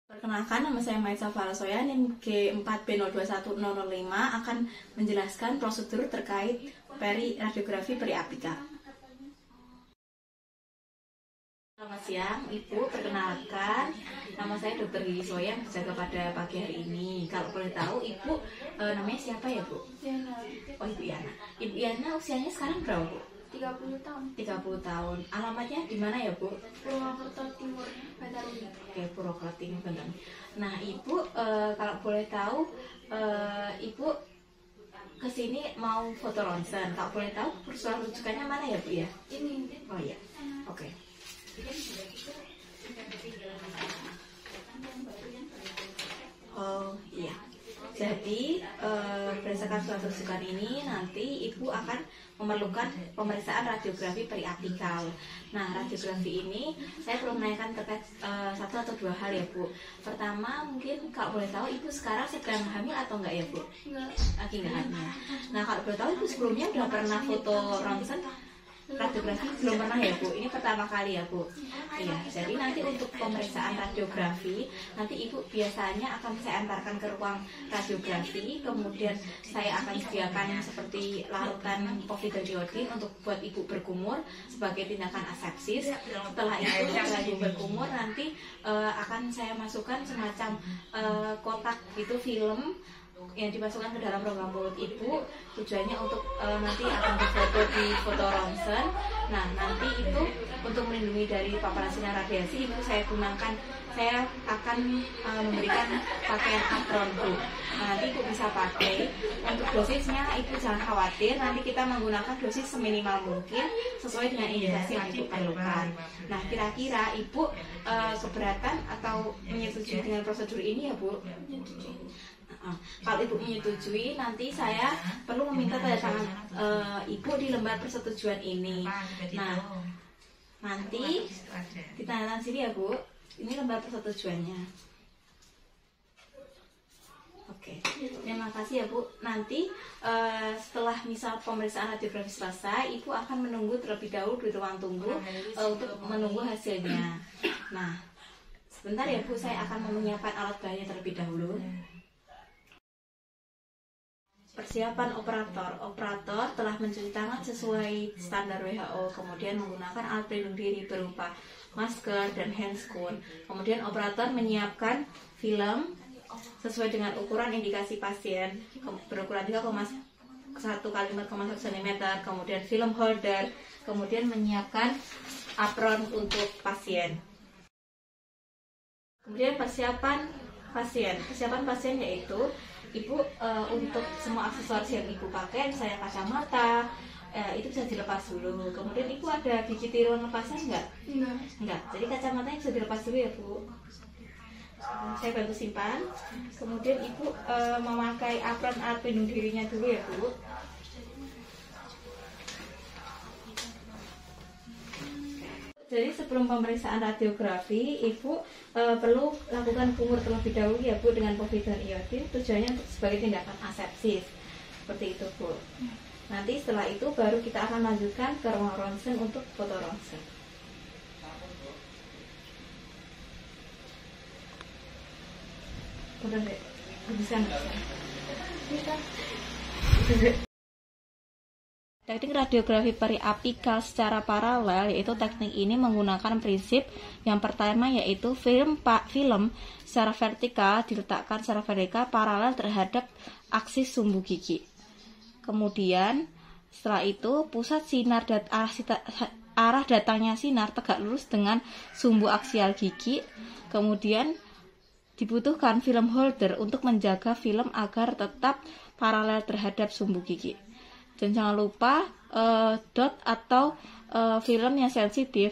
Perkenalkan, nama saya Maisa Farasoya, NIM G4B021005 akan menjelaskan prosedur terkait radiografi periapika. Selamat siang, Ibu. Perkenalkan, nama saya Dr. Lili Soya yang berjaga pada pagi hari ini. Kalau boleh tahu, Ibu namanya siapa ya, Bu? Yana. Oh, Ibu Yana. Ibu Yana usianya sekarang berapa, Bu? 30 tahun. 30 tahun. Alamatnya di mana ya, Bu? Purwokerto Timur, Bantaruni. Oke, Purwokerto Timur, Bantaruni. Nah, Ibu kalau boleh tahu, Ibu kesini mau foto ronsen. Kalau boleh tahu, persoalan rujukannya mana ya, Bu ya? Ini. Oh iya, oke. Oh iya. Jadi berdasarkan surat rujukan ini nanti Ibu akan memerlukan pemeriksaan radiografi periapikal. Nah, radiografi ini saya perlu menanyakan terkait satu atau dua hal ya, Bu. Pertama, mungkin kalau boleh tahu Ibu sekarang sedang hamil atau enggak ya, Bu? Enggak. Lagi enggak hamil. Nah, kalau boleh tahu Ibu sebelumnya udah pernah foto ronsen radiografi? Belum pernah ya, Bu? Ini pertama kali ya, Bu? Iya, jadi nanti untuk pemeriksaan radiografi nanti Ibu biasanya akan saya antarkan ke ruang radiografi, kemudian saya akan sediakan seperti larutan povidone untuk buat Ibu berkumur sebagai tindakan asepsis. Setelah itu, setelah Ibu berkumur nanti akan saya masukkan semacam kotak gitu film yang dimasukkan ke dalam rongga mulut Ibu, tujuannya untuk nanti akan difoto di foto ronsen. Nah, nanti itu untuk melindungi dari paparan sinar radiasi, Ibu saya akan memberikan pakaian apron, Bu. Nah, nanti Ibu bisa pakai. Untuk dosisnya Ibu jangan khawatir, nanti kita menggunakan dosis seminimal mungkin sesuai dengan indikasi yang Ibu perlukan. Nah, kira-kira Ibu keberatan atau menyetujui dengan prosedur ini ya, Bu? Kalau Ibu menyetujui, nanti saya perlu meminta tanda tangan Ibu di lembar persetujuan ini. Nah, nanti ditandatangan sini ya, Bu. Ini lembar persetujuannya. Oke, terima kasih ya, Bu. Nanti setelah misal pemeriksaan radiografi selesai, Ibu akan menunggu terlebih dahulu di ruang tunggu untuk menunggu hasilnya. Nah, sebentar ya, Bu, saya akan menyiapkan alat bahannya terlebih dahulu. Persiapan operator telah mencuci tangan sesuai standar WHO, kemudian menggunakan alat pelindung diri berupa masker dan handscoon. Kemudian operator menyiapkan film sesuai dengan ukuran indikasi pasien berukuran 3,1 x 4,1 cm, kemudian film holder, kemudian menyiapkan apron untuk pasien. Kemudian persiapan pasien yaitu Ibu untuk semua aksesoris yang Ibu pakai, misalnya kacamata, itu bisa dilepas dulu. Kemudian Ibu ada gigi tiruan lepasnya enggak? Enggak. Jadi kacamatanya bisa dilepas dulu ya, Bu. Saya bantu simpan. Kemudian Ibu memakai apron alat pelindung dirinya dulu ya, Bu. Jadi sebelum pemeriksaan radiografi, Ibu perlu lakukan kumur terlebih dahulu ya, Bu, dengan povidone iodin, tujuannya untuk sebagai tindakan asepsis. Seperti itu, Bu. Nanti setelah itu baru kita akan lanjutkan ke ruang ronsen untuk foto ronsen. Udah deh, bisa. Teknik radiografi periapikal secara paralel, yaitu teknik ini menggunakan prinsip yang pertama yaitu film secara vertikal diletakkan secara vertikal paralel terhadap aksis sumbu gigi. Kemudian setelah itu pusat sinar dan arah datangnya sinar tegak lurus dengan sumbu aksial gigi. Kemudian dibutuhkan film holder untuk menjaga film agar tetap paralel terhadap sumbu gigi. Dan jangan lupa dot atau film yang sensitif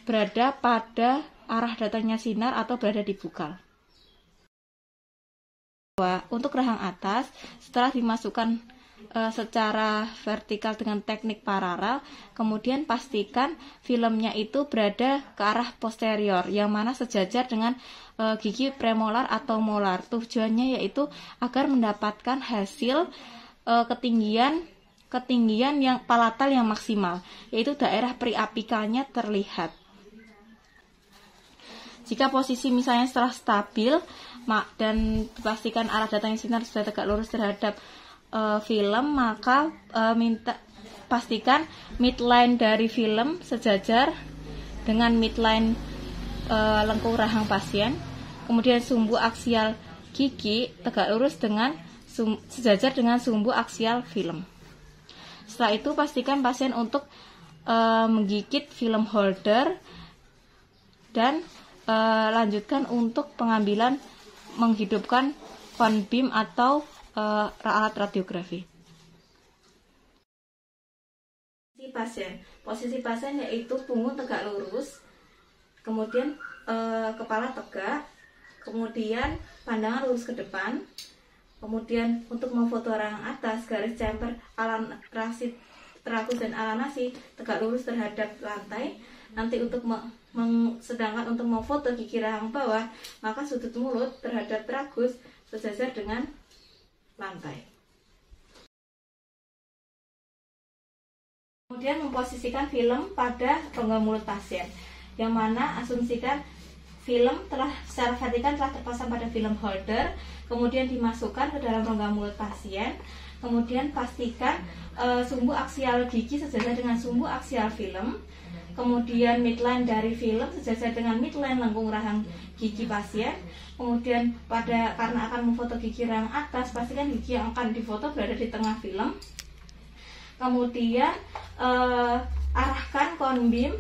berada pada arah datangnya sinar atau berada di bukal. Untuk rahang atas, setelah dimasukkan secara vertikal dengan teknik paralel, kemudian pastikan filmnya itu berada ke arah posterior, yang mana sejajar dengan gigi premolar atau molar. Tujuannya yaitu agar mendapatkan hasil ketinggian yang palatal yang maksimal, yaitu daerah periapikalnya terlihat. Jika posisi misalnya setelah stabil dan dipastikan arah datangnya sinar sudah tegak lurus terhadap film, maka pastikan midline dari film sejajar dengan midline lengkung rahang pasien. Kemudian sumbu aksial gigi tegak lurus dengan sejajar dengan sumbu aksial film. Setelah itu pastikan pasien untuk menggigit film holder dan lanjutkan untuk pengambilan menghidupkan cone beam atau alat radiografi. Posisi pasien yaitu punggung tegak lurus, kemudian kepala tegak, kemudian pandangan lurus ke depan, kemudian untuk memfoto rahang atas garis chamber alanasi tragus dan alanasi tegak lurus terhadap lantai. Nanti untuk sedangkan untuk memfoto gigi rahang bawah, maka sudut mulut terhadap tragus sejajar dengan lantai. Kemudian memposisikan film pada rongga mulut pasien, yang mana asumsikan film secara vertikal telah terpasang pada film holder, kemudian dimasukkan ke dalam rongga mulut pasien. Kemudian pastikan sumbu aksial gigi sejajar dengan sumbu aksial film. Kemudian midline dari film sejajar dengan midline lengkung rahang gigi pasien. Kemudian karena akan memfoto gigi rahang atas, pastikan gigi yang akan difoto berada di tengah film. Kemudian arahkan cone beam,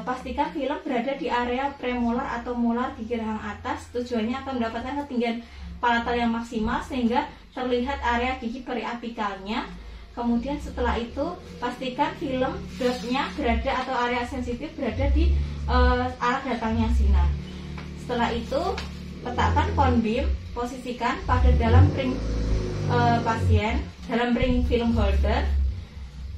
pastikan film berada di area premolar atau molar gigi rahang atas. Tujuannya akan mendapatkan ketinggian palatal yang maksimal sehingga terlihat area gigi periapikalnya. Kemudian setelah itu pastikan film dotnya berada atau area sensitif berada di arah datangnya sinar. Setelah itu letakkan cone beam, posisikan pada dalam ring pasien, dalam ring film holder.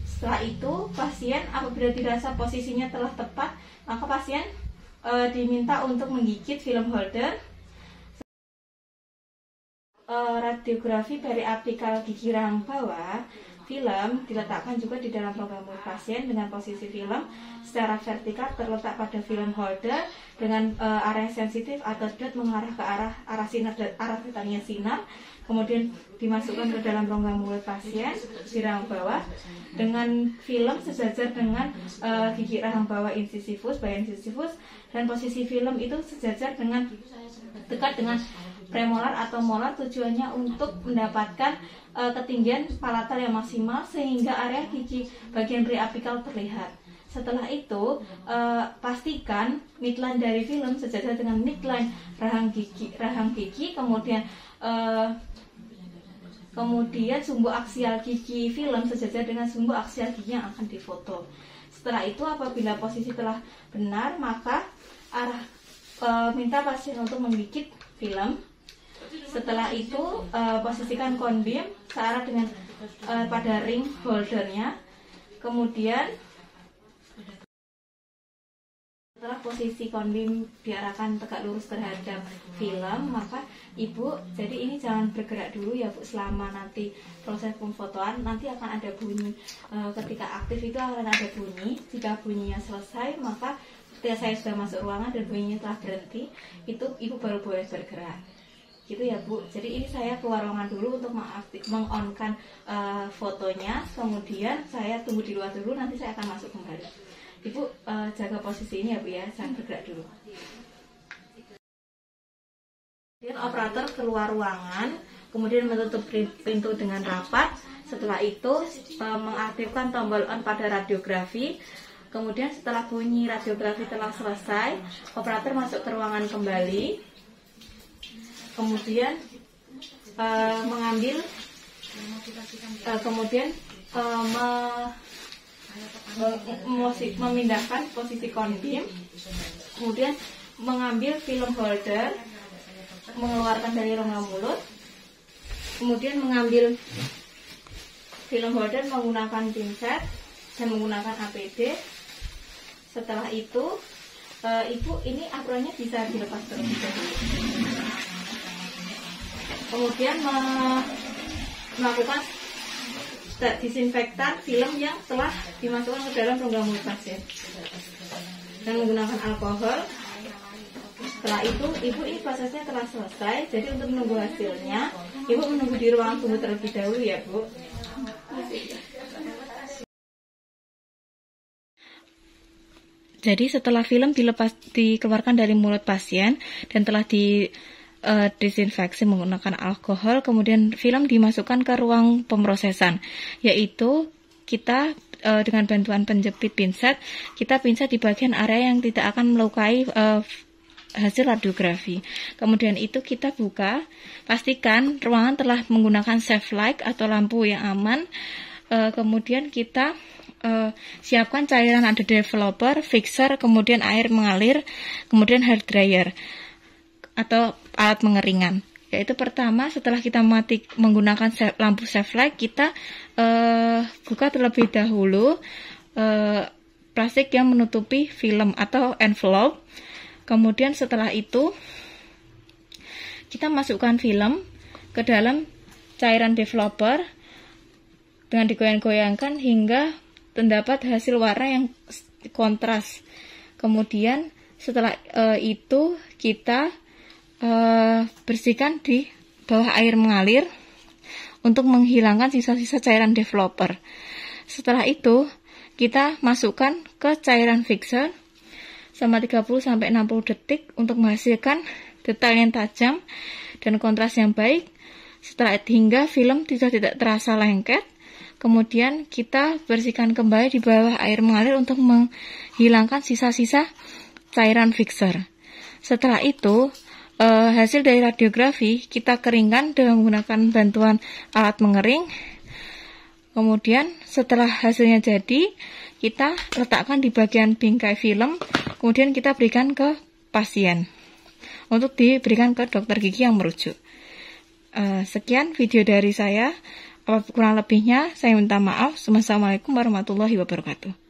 Setelah itu pasien apabila dirasa posisinya telah tepat, maka pasien diminta untuk menggigit film holder. Radiografi periapikal gigi rahang bawah, film diletakkan juga di dalam rongga mulut pasien dengan posisi film secara vertikal terletak pada film holder dengan area sensitif atau dot mengarah ke arah sinar dan arah datangnya sinar. Kemudian dimasukkan ke dalam rongga mulut pasien di rahang bawah dengan film sejajar dengan gigi rahang bawah incisivus, bagian incisivus, dan posisi film itu sejajar dengan dekat dengan premolar atau molar. Tujuannya untuk mendapatkan ketinggian palatal yang maksimal sehingga area gigi bagian periapikal terlihat. Setelah itu pastikan midline dari film sejajar dengan midline rahang gigi, kemudian sumbu aksial gigi film sejajar dengan sumbu aksial gigi yang akan difoto. Setelah itu apabila posisi telah benar, maka minta pasien untuk menggigit film. Setelah itu posisikan cone beam searah dengan pada ring holdernya. Kemudian setelah posisi cone beam diarahkan tegak lurus terhadap film, maka ibu jadi ini jangan bergerak dulu ya Bu, selama nanti proses pemfotoan. Nanti akan ada bunyi ketika aktif itu akan ada bunyi. Jika bunyinya selesai, maka ketika saya sudah masuk ruangan dan bunyinya telah berhenti, itu ibu baru boleh bergerak. Gitu ya Bu. Jadi ini saya keluar ruangan dulu untuk mengonkan fotonya. Kemudian saya tunggu di luar dulu, nanti saya akan masuk kembali. Ibu jaga posisi ini ya Bu ya, jangan bergerak dulu. Kemudian operator keluar ruangan, kemudian menutup pintu dengan rapat. Setelah itu mengaktifkan tombol on pada radiografi. Kemudian setelah bunyi radiografi telah selesai, operator masuk ke ruangan kembali. Kemudian memindahkan posisi cone beam, kemudian mengambil film holder, mengeluarkan dari rongga mulut, kemudian mengambil film holder menggunakan pinset dan menggunakan APD. Setelah itu ibu ini apronnya bisa dilepas terlebih dahulu. Kemudian melakukan disinfektan film yang telah dimasukkan ke dalam rongga mulut pasien dan menggunakan alkohol Setelah itu ibu ini prosesnya telah selesai. Jadi untuk menunggu hasilnya, ibu menunggu di ruang tunggu terlebih dahulu ya Bu. Jadi setelah film dikeluarkan dari mulut pasien dan telah disinfeksi menggunakan alkohol, kemudian film dimasukkan ke ruang pemrosesan, yaitu kita dengan bantuan penjepit pinset, kita pinset di bagian area yang tidak akan melukai hasil radiografi. Kemudian itu kita buka, pastikan ruangan telah menggunakan safe light atau lampu yang aman. Kemudian kita siapkan cairan ada developer, fixer, kemudian air mengalir, kemudian hair dryer atau alat mengeringan. Yaitu pertama, setelah kita menggunakan lampu safe light, kita buka terlebih dahulu plastik yang menutupi film atau envelope. Kemudian setelah itu kita masukkan film ke dalam cairan developer dengan digoyang-goyangkan hingga terdapat hasil warna yang kontras. Kemudian setelah itu kita bersihkan di bawah air mengalir untuk menghilangkan sisa-sisa cairan developer. Setelah itu kita masukkan ke cairan fixer selama 30-60 detik untuk menghasilkan detail yang tajam dan kontras yang baik. Setelah hingga film tidak terasa lengket. Kemudian kita bersihkan kembali di bawah air mengalir untuk menghilangkan sisa-sisa cairan fixer. Setelah itu, hasil dari radiografi kita keringkan dengan menggunakan bantuan alat mengering. Kemudian setelah hasilnya jadi, kita letakkan di bagian bingkai film, kemudian kita berikan ke pasien untuk diberikan ke dokter gigi yang merujuk. Sekian video dari saya. Kurang lebihnya saya minta maaf. Wassalamualaikum warahmatullahi wabarakatuh.